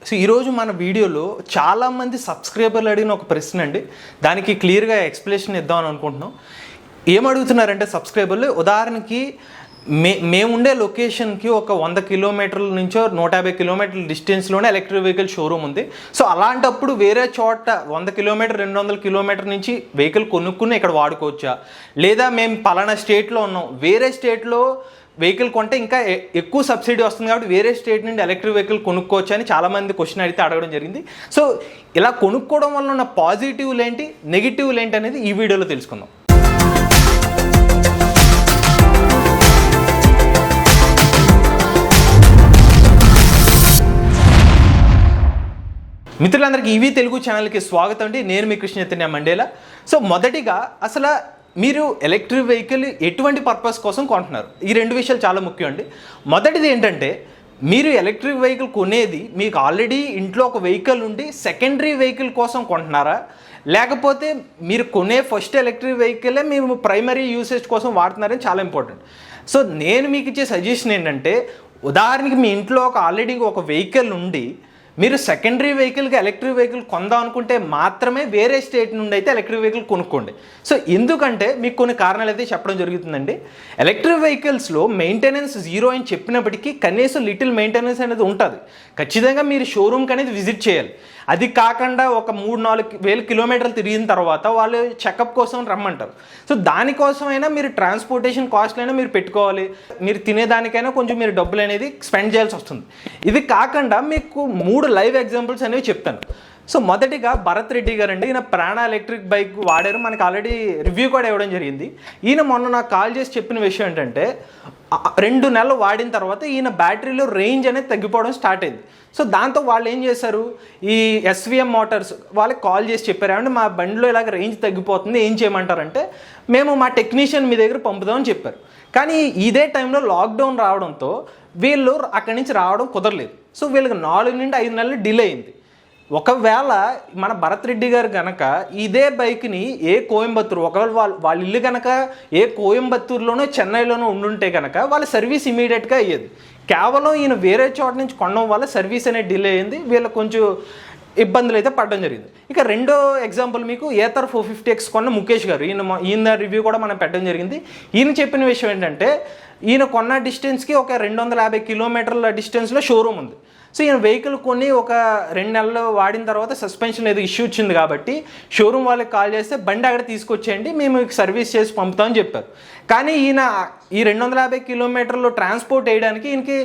So ఈరోజు మన వీడియోలో చాలామంది సబ్స్క్రైబర్లు అడిగిన ఒక ప్రశ్న అండి. దానికి క్లియర్గా ఎక్స్ప్లెనేషన్ ఇద్దామని అనుకుంటున్నాం. ఏమడుగుతున్నారంటే సబ్స్క్రైబర్లు, ఉదాహరణకి మేముండే లొకేషన్కి ఒక 100 కిలోమీటర్ల నుంచో 150 కిలోమీటర్ల డిస్టెన్స్లోనే ఎలక్ట్రిక్ వెహికల్ షోరూమ్ ఉంది. సో అలాంటప్పుడు వేరే చోట 100 కిలోమీటర్ 200 కిలోమీటర్ నుంచి వెహికల్ కొనుక్కుని ఇక్కడ వాడుకోవచ్చా, లేదా మేము పలానా స్టేట్లో ఉన్నాం, వేరే స్టేట్లో వెహికల్ కొంటే ఇంకా ఎక్కువ సబ్సిడీ వస్తుంది కాబట్టి వేరే స్టేట్ నుండి ఎలక్ట్రిక్ వెహికల్ కొనుక్కోవచ్చు అని చాలామంది క్వశ్చన్ అడిగితే అడగడం జరిగింది. సో ఇలా కొనుక్కోవడం వల్ల ఉన్న పాజిటివ్లు ఏంటి, నెగిటివ్లు ఏంటి అనేది ఈ వీడియోలో తెలుసుకుందాం. మిత్రులందరికీ ఈవీ తెలుగు ఛానల్కి స్వాగతం అండి. నేను మీ కృష్ణ చైతన్య మండేలా. సో మొదటిగా అసలు మీరు ఎలక్ట్రిక్ వెహికల్ ఎటువంటి పర్పస్ కోసం కొంటున్నారు, ఈ రెండు విషయాలు చాలా ముఖ్యం అండి. మొదటిది ఏంటంటే, మీరు ఎలక్ట్రిక్ వెహికల్ కొనేది మీకు ఆల్రెడీ ఇంట్లో ఒక వెహికల్ ఉండి సెకండరీ వెహికల్ కోసం కొంటున్నారా, లేకపోతే మీరు కొనే ఫస్ట్ ఎలక్ట్రిక్ వెహికలే మీరు ప్రైమరీ యూసేజ్ కోసం వాడుతున్నారని చాలా ఇంపార్టెంట్. సో నేను మీకు ఇచ్చే సజెషన్ ఏంటంటే, ఉదాహరణకి మీ ఇంట్లో ఆల్రెడీ ఒక వెహికల్ ఉండి మీరు సెకండరీ వెహికల్గా ఎలక్ట్రిక్ వెహికల్ కొందాం అనుకుంటే మాత్రమే వేరే స్టేట్ నుండి అయితే ఎలక్ట్రిక్ వెహికల్ కొనుక్కోండి. సో ఎందుకంటే మీకు కొన్ని కారణాలు అయితే చెప్పడం జరుగుతుందండి. ఎలక్ట్రిక్ వెహికల్స్లో మెయింటెనెన్స్ జీరో అని చెప్పినప్పటికీ కనీసం లిటిల్ మెయింటెనెన్స్ అనేది ఉంటుంది. ఖచ్చితంగా మీరు షోరూమ్కి అనేది విజిట్ చేయాలి. అది కాకుండా ఒక 3-4 వేల కిలోమీటర్లు తిరిగిన తర్వాత వాళ్ళు చెకప్ కోసం రమ్మంటారు. సో దానికోసమైనా మీరు ట్రాన్స్పోర్టేషన్ కాస్ట్లైనా మీరు పెట్టుకోవాలి. మీరు తినేదానికైనా కొంచెం మీరు డబ్బులు అనేది స్పెండ్ చేయాల్సి వస్తుంది. ఇది కాకుండా మీకు 3 లైవ్ ఎగ్జాంపుల్స్ అనేవి చెప్తాను. సో మొదటిగా భరత్ రెడ్డి గారు అండి, ఈయన ప్రాణ ఎలక్ట్రిక్ బైక్ వాడారు, మనకు ఆల్రెడీ రివ్యూ కూడా ఇవ్వడం జరిగింది. ఈయన మొన్న నాకు కాల్ చేసి చెప్పిన విషయం ఏంటంటే, 2 నెలలు వాడిన తర్వాత ఈయన బ్యాటరీలో రేంజ్ అనేది తగ్గిపోవడం స్టార్ట్ అయింది. సో దాంతో వాళ్ళు ఏం చేశారు, ఈ ఎస్విఎం మోటార్స్ వాళ్ళకి కాల్ చేసి చెప్పారు, ఏమంటే మా బండిలో ఇలాగ రేంజ్ తగ్గిపోతుంది, ఏం చేయమంటారంటే మేము మా టెక్నీషియన్ మీ దగ్గర పంపుదామని చెప్పారు. కానీ ఇదే టైంలో లాక్డౌన్ రావడంతో వీళ్ళు అక్కడి నుంచి రావడం కుదరలేదు. సో వీళ్ళకి 4 నుండి 5 నెలలు డిలే అయింది. ఒకవేళ మన భరత్ రెడ్డి గారు కనుక ఇదే బైక్ని కోయంబత్తూరు, ఒకవేళ వాళ్ళ ఇల్లు కనుక కోయంబత్తూరులోనో చెన్నైలోనో ఉండుంటే కనుక వాళ్ళ సర్వీస్ ఇమీడియట్గా అయ్యేది. కేవలం ఈయన వేరే చోట నుంచి కొనడం వల్ల సర్వీస్ అనేది డిలే అయింది, వీళ్ళకి కొంచెం ఇబ్బందులు అయితే పడడం జరిగింది. ఇక రెండో ఎగ్జాంపుల్ మీకు ఏథర్ 450X కొన్న ముఖేష్ గారు, ఈయన రివ్యూ కూడా మనం పెట్టడం జరిగింది. ఈయన చెప్పిన విషయం ఏంటంటే, ఈయన కొన్న డిస్టెన్స్కి ఒక 250 కిలోమీటర్ల డిస్టెన్స్లో షోరూమ్ ఉంది. సో ఈయన వెహికల్ కొని ఒక 2 నెలలు వాడిన తర్వాత సస్పెన్షన్ ఏదో ఇష్యూ వచ్చింది కాబట్టి షోరూమ్ వాళ్ళకి కాల్ చేస్తే బండి అక్కడ తీసుకొచ్చేయండి, మేము సర్వీస్ చేసి పంపుతామని చెప్పారు. కానీ ఈయన ఈ 250 కిలోమీటర్లు ట్రాన్స్పోర్ట్ వేయడానికి ఈయనకి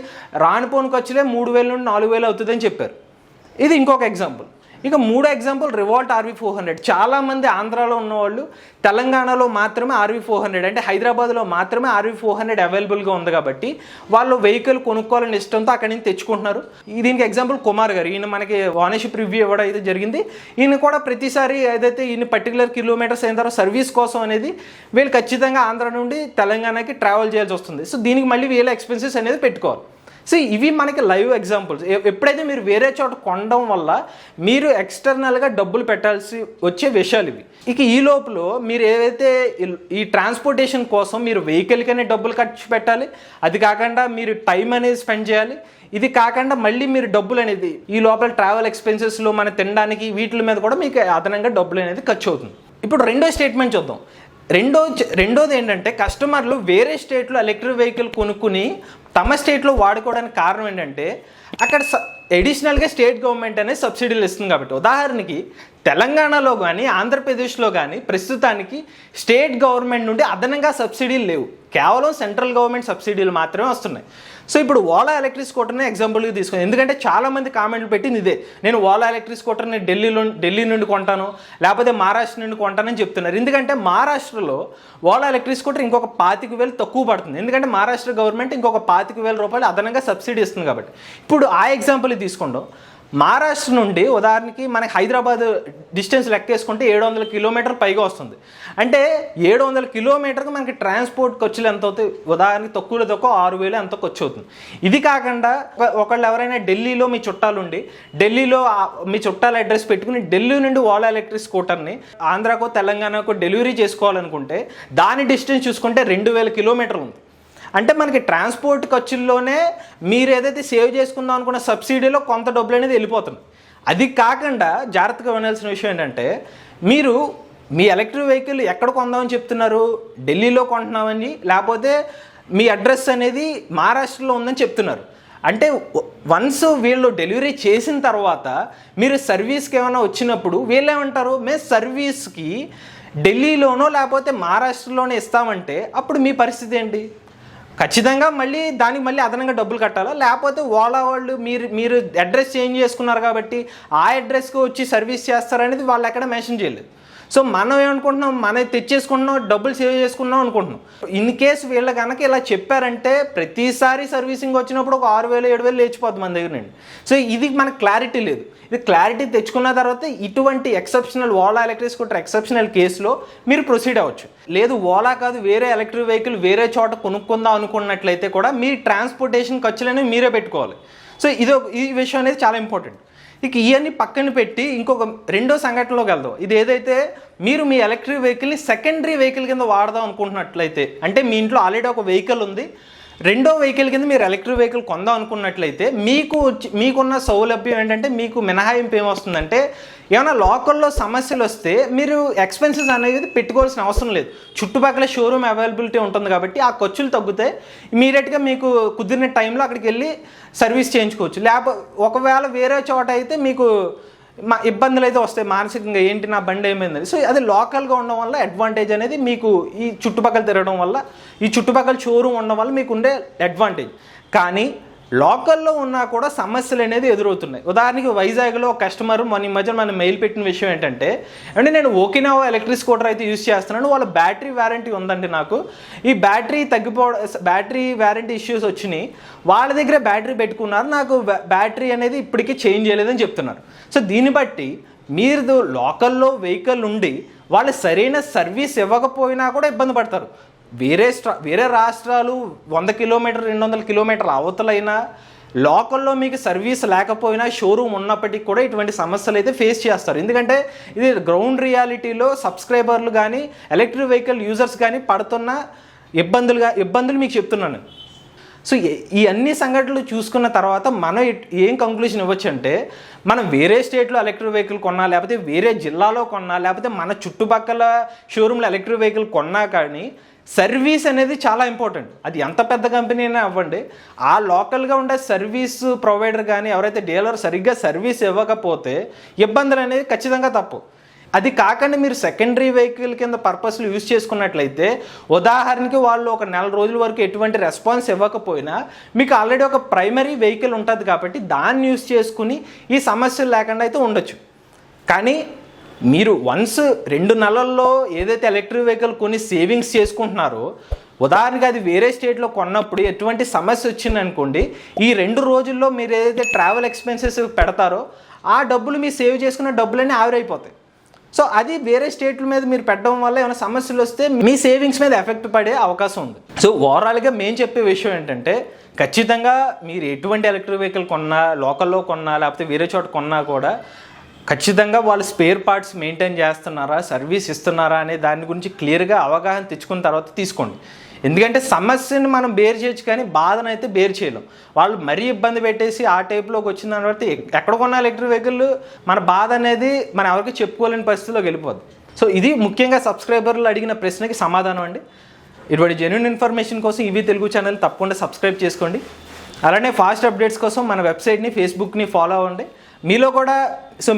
రానిపోని ఖర్చులే 3,000 నుండి 4,000 అవుతుందని చెప్పారు. ఇది ఇంకొక ఎగ్జాంపుల్. ఇక 3వ ఎగ్జాంపుల్ రివాల్ట్ RV400. చాలామంది ఆంధ్రాలో ఉన్నవాళ్ళు తెలంగాణలో మాత్రమే RV400, అంటే హైదరాబాద్లో మాత్రమే RV400 అవైలబుల్గా ఉంది కాబట్టి వాళ్ళు వెహికల్ కొనుక్కోవాలని ఇష్టంతో అక్కడి నుంచి తెచ్చుకుంటున్నారు. దీనికి ఎగ్జాంపుల్ కుమార్ గారు, ఈయన మనకి ఓనర్షిప్ రివ్యూ ఇవ్వడం అయితే జరిగింది. ఈయన కూడా ప్రతిసారి ఏదైతే ఈయన పర్టికులర్ కిలోమీటర్స్ అయిన తర్వాత సర్వీస్ కోసం అనేది వీళ్ళు ఖచ్చితంగా ఆంధ్ర నుండి తెలంగాణకి ట్రావెల్ చేయాల్సి వస్తుంది. సో దీనికి మళ్ళీ వీళ్ళ ఎక్స్పెన్సెస్ అనేది పెట్టుకోవాలి. సో ఇవి మనకి లైవ్ ఎగ్జాంపుల్స్. ఎప్పుడైతే మీరు వేరే చోట కొనడం వల్ల మీరు ఎక్స్టర్నల్గా డబ్బులు పెట్టాల్సి వచ్చే విషయాలు ఇవి. ఇక ఈ లోపల మీరు ఏవైతే ఈ ట్రాన్స్పోర్టేషన్ కోసం మీరు వెహికల్కనే డబ్బులు ఖర్చు పెట్టాలి, అది కాకుండా మీరు టైం అనేది స్పెండ్ చేయాలి, ఇది కాకుండా మళ్ళీ మీరు డబ్బులు అనేది ఈ లోపల ట్రావెల్ ఎక్స్పెన్సెస్లో మన తినడానికి వీటి మీద కూడా మీకు అదనంగా డబ్బులు అనేది ఖర్చు అవుతుంది. ఇప్పుడు రెండో స్టేట్మెంట్ చూద్దాం. రెండోది ఏంటంటే, కస్టమర్లు వేరే స్టేట్లో ఎలక్ట్రిక్ వెహికల్ కొనుక్కుని తమ స్టేట్లో వాడుకోవడానికి కారణం ఏంటంటే, అక్కడ అడిషనల్గా స్టేట్ గవర్నమెంట్ అనేది సబ్సిడీలు ఇస్తుంది కాబట్టి. ఉదాహరణకి తెలంగాణలో కానీ ఆంధ్రప్రదేశ్లో కానీ ప్రస్తుతానికి స్టేట్ గవర్నమెంట్ నుండి అదనంగా సబ్సిడీలు లేవు, కేవలం సెంట్రల్ గవర్నమెంట్ సబ్సిడీలు మాత్రమే వస్తున్నాయి. సో ఇప్పుడు ఓలా ఎలక్ట్రిక్ స్కూటర్ని ఎగ్జాంపుల్గా తీసుకుని, ఎందుకంటే చాలామంది కామెంట్లు పెట్టింది ఇదే, నేను ఓలా ఎలక్ట్రిక్ స్కూటర్ని ఢిల్లీ నుండి కొంటాను, లేకపోతే మహారాష్ట్ర నుండి కొంటానని చెప్తున్నారు. ఎందుకంటే మహారాష్ట్రలో ఓలా ఎలక్ట్రిక్ స్కూటర్ ఇంకొక 25,000 తక్కువ పడుతుంది, ఎందుకంటే మహారాష్ట్ర గవర్నమెంట్ ఇంకొక 25,000 రూపాయలు అదనంగా సబ్సిడీ ఇస్తుంది కాబట్టి. ఇప్పుడు ఆ ఎగ్జాంపుల్ తీసుకుంటాం. మహారాష్ట్ర నుండి ఉదాహరణకి మనకి హైదరాబాద్ డిస్టెన్స్ లెక్కేసుకుంటే 700 కిలోమీటర్లు పైగా వస్తుంది. అంటే 700 కిలోమీటర్కి మనకి ట్రాన్స్పోర్ట్ ఖర్చులు ఎంత అవుతాయి, ఉదాహరణకి తక్కువలో తక్కువ 6,000 ఎంత ఖర్చు అవుతుంది. ఇది కాకుండా ఒకళ్ళు ఎవరైనా ఢిల్లీలో మీ చుట్టాలు ఉండి ఢిల్లీలో మీ చుట్టాల అడ్రస్ పెట్టుకుని ఢిల్లీ నుండి ఓలా ఎలక్ట్రిక్ స్కూటర్ని ఆంధ్రాకో తెలంగాణకో డెలివరీ చేసుకోవాలనుకుంటే దాని డిస్టెన్స్ చూసుకుంటే 2,000 కిలోమీటర్లు ఉంది. అంటే మనకి ట్రాన్స్పోర్ట్ ఖర్చుల్లోనే మీరు ఏదైతే సేవ్ చేసుకుందాం అనుకున్న సబ్సిడీలో కొంత డబ్బులు అనేది వెళ్ళిపోతుంది. అది కాకుండా జాగ్రత్తగా వినాల్సిన విషయం ఏంటంటే, మీరు మీ ఎలక్ట్రిక్ వెహికల్ ఎక్కడ కొందామని చెప్తున్నారు? ఢిల్లీలో కొంటున్నామని, లేకపోతే మీ అడ్రస్ అనేది మహారాష్ట్రలో ఉందని చెప్తున్నారు. అంటే వన్స్ వీళ్ళు డెలివరీ చేసిన తర్వాత మీరు సర్వీస్కి ఏమైనా వచ్చినప్పుడు వీళ్ళు ఏమంటారు, మేము సర్వీస్కి ఢిల్లీలోనో లేకపోతే మహారాష్ట్రలోనే ఇస్తామంటే అప్పుడు మీ పరిస్థితి ఏంటి? ఖచ్చితంగా దానికి మళ్ళీ అదనంగా డబ్బులు కట్టాలా? లేకపోతే ఓలా వాళ్ళు మీరు అడ్రస్ చేంజ్ చేసుకున్నారు కాబట్టి ఆ అడ్రస్కి వచ్చి సర్వీస్ చేస్తారనేది వాళ్ళు ఎక్కడ మెన్షన్ చేయలేదు. సో మనం ఏమనుకుంటున్నాం, మనం తెచ్చేసుకుంటున్నాం, డబ్బులు సేవ్ చేసుకున్నాం అనుకుంటున్నాం. ఇన్ కేసు వీళ్ళ కనుక ఇలా చెప్పారంటే ప్రతిసారి సర్వీసింగ్ వచ్చినప్పుడు ఒక 6,000 7,000 లేచిపోద్ది మన దగ్గర నుండి. సో ఇది మనకు క్లారిటీ లేదు. ఇది క్లారిటీ తెచ్చుకున్న తర్వాత ఇటువంటి exceptional Ola electric scooter exceptional కేసులో మీరు ప్రొసీడ్ అవ్వచ్చు. లేదు ఓలా కాదు వేరే ఎలక్ట్రిక్ వెహికల్ వేరే చోట కొనుక్కుందాం అనుకున్నట్లయితే కూడా మీ ట్రాన్స్పోర్టేషన్ ఖర్చులనే మీరే పెట్టుకోవాలి. సో ఈ విషయం అనేది చాలా ఇంపార్టెంట్. ఇక ఇవన్నీ పక్కన పెట్టి ఇంకొక రెండో సంఘటనలోకి వెళ్దాం. ఇది ఏదైతే మీరు మీ ఎలక్ట్రిక్ వెహికల్ని సెకండరీ వెహికల్ కింద వాడదాం అనుకుంటున్నట్లయితే, అంటే మీ ఇంట్లో ఆల్రెడీ ఒక వెహికల్ ఉంది, రెండో వెహికల్ కింద మీరు ఎలక్ట్రిక్ వెహికల్ కొందాం అనుకున్నట్లయితే మీకున్న సౌలభ్యం ఏంటంటే, మీకు మినహాయింపు ఏమొస్తుందంటే, ఏమైనా లోకల్లో సమస్యలు వస్తే మీరు ఎక్స్పెన్సెస్ అనేది పెట్టుకోవాల్సిన అవసరం లేదు. చుట్టుపక్కల షోరూమ్ అవైలబిలిటీ ఉంటుంది కాబట్టి ఆ ఖర్చులు తగ్గుతాయి. ఇమీడియట్గా మీకు కుదిరిన టైంలో అక్కడికి వెళ్ళి సర్వీస్ చేయించుకోవచ్చు. లేకపోతే ఒకవేళ వేరే చోట అయితే మీకు ఇబ్బందులు అయితే వస్తాయి మానసికంగా, ఏంటి నా బండి ఏమైందని. సో అది లోకల్గా ఉండడం వల్ల అడ్వాంటేజ్ అనేది మీకు, ఈ చుట్టుపక్కల తిరగడం వల్ల, ఈ చుట్టుపక్కల షోరూమ్ ఉండడం వల్ల మీకు ఉండే అడ్వాంటేజ్. కానీ లోకల్లో ఉన్నా కూడా సమస్యలు అనేది ఎదురవుతున్నాయి. ఉదాహరణకి వైజాగ్లో ఒక కస్టమర్ ఈ మధ్య మనం మెయిల్ పెట్టిన విషయం ఏంటంటే, అంటే నేను ఓకినావా ఎలక్ట్రిక్ స్కూటర్ అయితే యూజ్ చేస్తున్నాను, వాళ్ళ బ్యాటరీ వారంటీ ఉందండి నాకు, ఈ బ్యాటరీ వారంటీ ఇష్యూస్ వచ్చినాయి, వాళ్ళ దగ్గర బ్యాటరీ పెట్టుకున్నారు, నాకు బ్యాటరీ అనేది ఇప్పటికీ చేంజ్ చేయలేదని చెప్తున్నారు. సో దీన్ని బట్టి మీరు లోకల్లో వెహికల్ ఉండి వాళ్ళు సరైన సర్వీస్ ఇవ్వకపోయినా కూడా ఇబ్బంది పడతారు. వేరే రాష్ట్రాలు 100 కిలోమీటర్ 200 కిలోమీటర్ల అవతలైనా లోకల్లో మీకు సర్వీస్ లేకపోయినా షోరూమ్ ఉన్నప్పటికీ కూడా ఇటువంటి సమస్యలు అయితే ఫేస్ చేస్తారు. ఎందుకంటే ఇది గ్రౌండ్ రియాలిటీలో సబ్స్క్రైబర్లు కానీ ఎలక్ట్రిక్ వెహికల్ యూజర్స్ కానీ పడుతున్న ఇబ్బందులు మీకు చెప్తున్నాను. సో ఈ అన్ని సంఘటనలు చూసుకున్న తర్వాత మనం ఏం కంక్లూజన్ ఇవ్వచ్చు అంటే, మనం వేరే స్టేట్లో ఎలక్ట్రిక్ వెహికల్ కొన్నా, లేకపోతే వేరే జిల్లాలో కొన్నా, లేకపోతే మన చుట్టుపక్కల షోరూమ్లో ఎలక్ట్రిక్ వెహికల్ కొన్నా కానీ సర్వీస్ అనేది చాలా ఇంపార్టెంట్. అది ఎంత పెద్ద కంపెనీ అయినా అవ్వండి, ఆ లోకల్గా ఉండే సర్వీస్ ప్రొవైడర్ కానీ ఎవరైతే డీలర్ సరిగ్గా సర్వీస్ ఇవ్వకపోతే ఇబ్బందులు అనేది ఖచ్చితంగా తప్పు. అది కాకుండా మీరు సెకండరీ వెహికల్ కింద పర్పస్లు యూజ్ చేసుకున్నట్లయితే, ఉదాహరణకి వాళ్ళు ఒక 4 రోజుల వరకు ఎటువంటి రెస్పాన్స్ ఇవ్వకపోయినా మీకు ఆల్రెడీ ఒక ప్రైమరీ వెహికల్ ఉంటుంది కాబట్టి దాన్ని యూజ్ చేసుకుని ఈ సమస్యలు లేకుండా అయితే ఉండొచ్చు. కానీ మీరు వన్స్ 2 నెలల్లో ఏదైతే ఎలక్ట్రిక్ వెహికల్ కొని సేవింగ్స్ చేసుకుంటున్నారో, ఉదాహరణకి అది వేరే స్టేట్లో కొన్నప్పుడు ఎటువంటి సమస్య వచ్చిందనుకోండి, ఈ 2 రోజుల్లో మీరు ఏదైతే ట్రావెల్ ఎక్స్పెన్సెస్ పెడతారో ఆ డబ్బులు మీరు సేవ్ చేసుకున్న డబ్బులన్నీ ఆవిరైపోతాయి. సో అది వేరే స్టేట్ల మీద మీరు పెట్టడం వల్ల ఏమైనా సమస్యలు వస్తే మీ సేవింగ్స్ మీద ఎఫెక్ట్ పడే అవకాశం ఉంది. సో ఓవరాల్గా మేము చెప్పే విషయం ఏంటంటే, ఖచ్చితంగా మీరు ఎటువంటి ఎలక్ట్రిక్ వెహికల్ కొన్నా, లోకల్లో కొన్నా, లేకపోతే వేరే చోట కొన్నా కూడా ఖచ్చితంగా వాళ్ళు స్పేర్ పార్ట్స్ మెయింటైన్ చేస్తున్నారా, సర్వీస్ ఇస్తున్నారా అనే దాని గురించి క్లియర్గా అవగాహన తెచ్చుకున్న తర్వాత తీసుకోండి. ఎందుకంటే సమస్యను మనం బేర్ చేయొచ్చు కానీ బాధను అయితే బేర్ చేయలేం. వాళ్ళు మరీ ఇబ్బంది పెట్టేసి ఆ టైప్లోకి వచ్చిన తర్వాత ఎక్కడ కొన్న ఎలక్ట్రిక్ వెహికల్ మన బాధ అనేది మనం ఎవరికి చెప్పుకోలేని పరిస్థితిలోకి వెళ్ళిపోద్ది. సో ఇది ముఖ్యంగా సబ్స్క్రైబర్లు అడిగిన ప్రశ్నకి సమాధానం అండి. ఇటువంటి జెన్యూన్ ఇన్ఫర్మేషన్ కోసం ఈవీ తెలుగు ఛానల్ తప్పకుండా సబ్స్క్రైబ్ చేసుకోండి. అలానే ఫాస్ట్ అప్డేట్స్ కోసం మన వెబ్సైట్ని, ఫేస్బుక్ని ఫాలో అవ్వండి. మీలో కూడా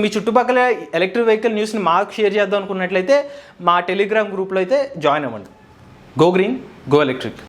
మీ చుట్టుపక్కల ఎలక్ట్రిక్ వెహికల్ న్యూస్ని మాకు షేర్ చేద్దాం అనుకున్నట్లయితే మా టెలిగ్రామ్ గ్రూప్లో అయితే జాయిన్ అవ్వండి. Go green, go electric.